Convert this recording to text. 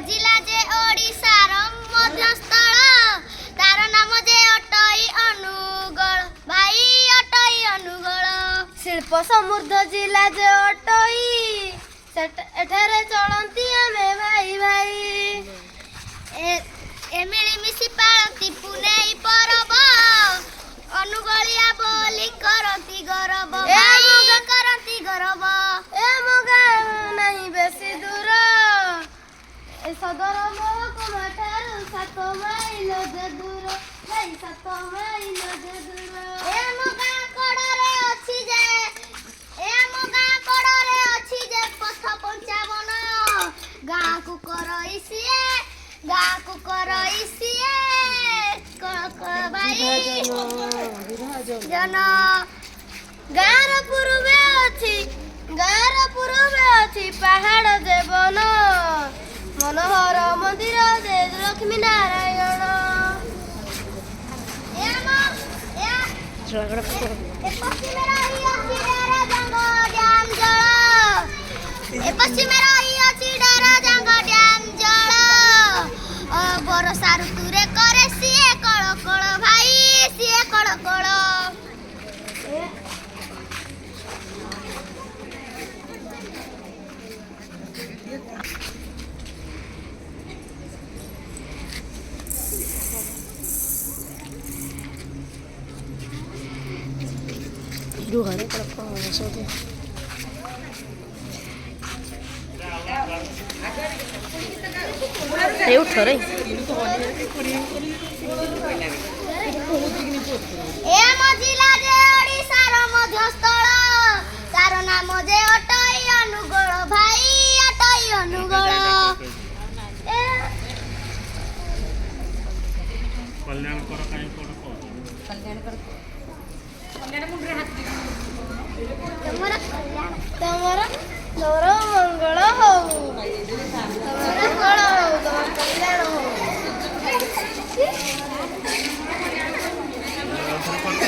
जिला जे ओडिशार मध्यस्थल तार नाम जे अटई अनुगल भाई अटई अनुगल शिल्प समृद्ध जिला जे अटई एठारे चलती आमे भाई भाई मिशी पालती पुनेई परब अनुगलिया बोली करती गरब करती गरब ए मोगा नहीं बेसी दूर ए सदर महकुमा ठारू 7 माइल जे दूर भाई 7 माइल जे दूर ए मोगा कड़रे अछि जे मोगा कड़रे अछि जे पथ 55 गाँ को करई सिए भाई जन गाँर पूर्वे अछि पहाड़ देवन मनोहर मंदिर जे लक्ष्मी नारायण पश्चिम बरसा ऋतुरे करे सिए कळ कळ भाई सिए कळ कळ घरे कड़क सोते उठ रे जिला जे ओडिशार मध्यस्थल तार नाम जे अटई अनुगल भाई अटई अनुगल कल्याण कर काई तमर मंगल हो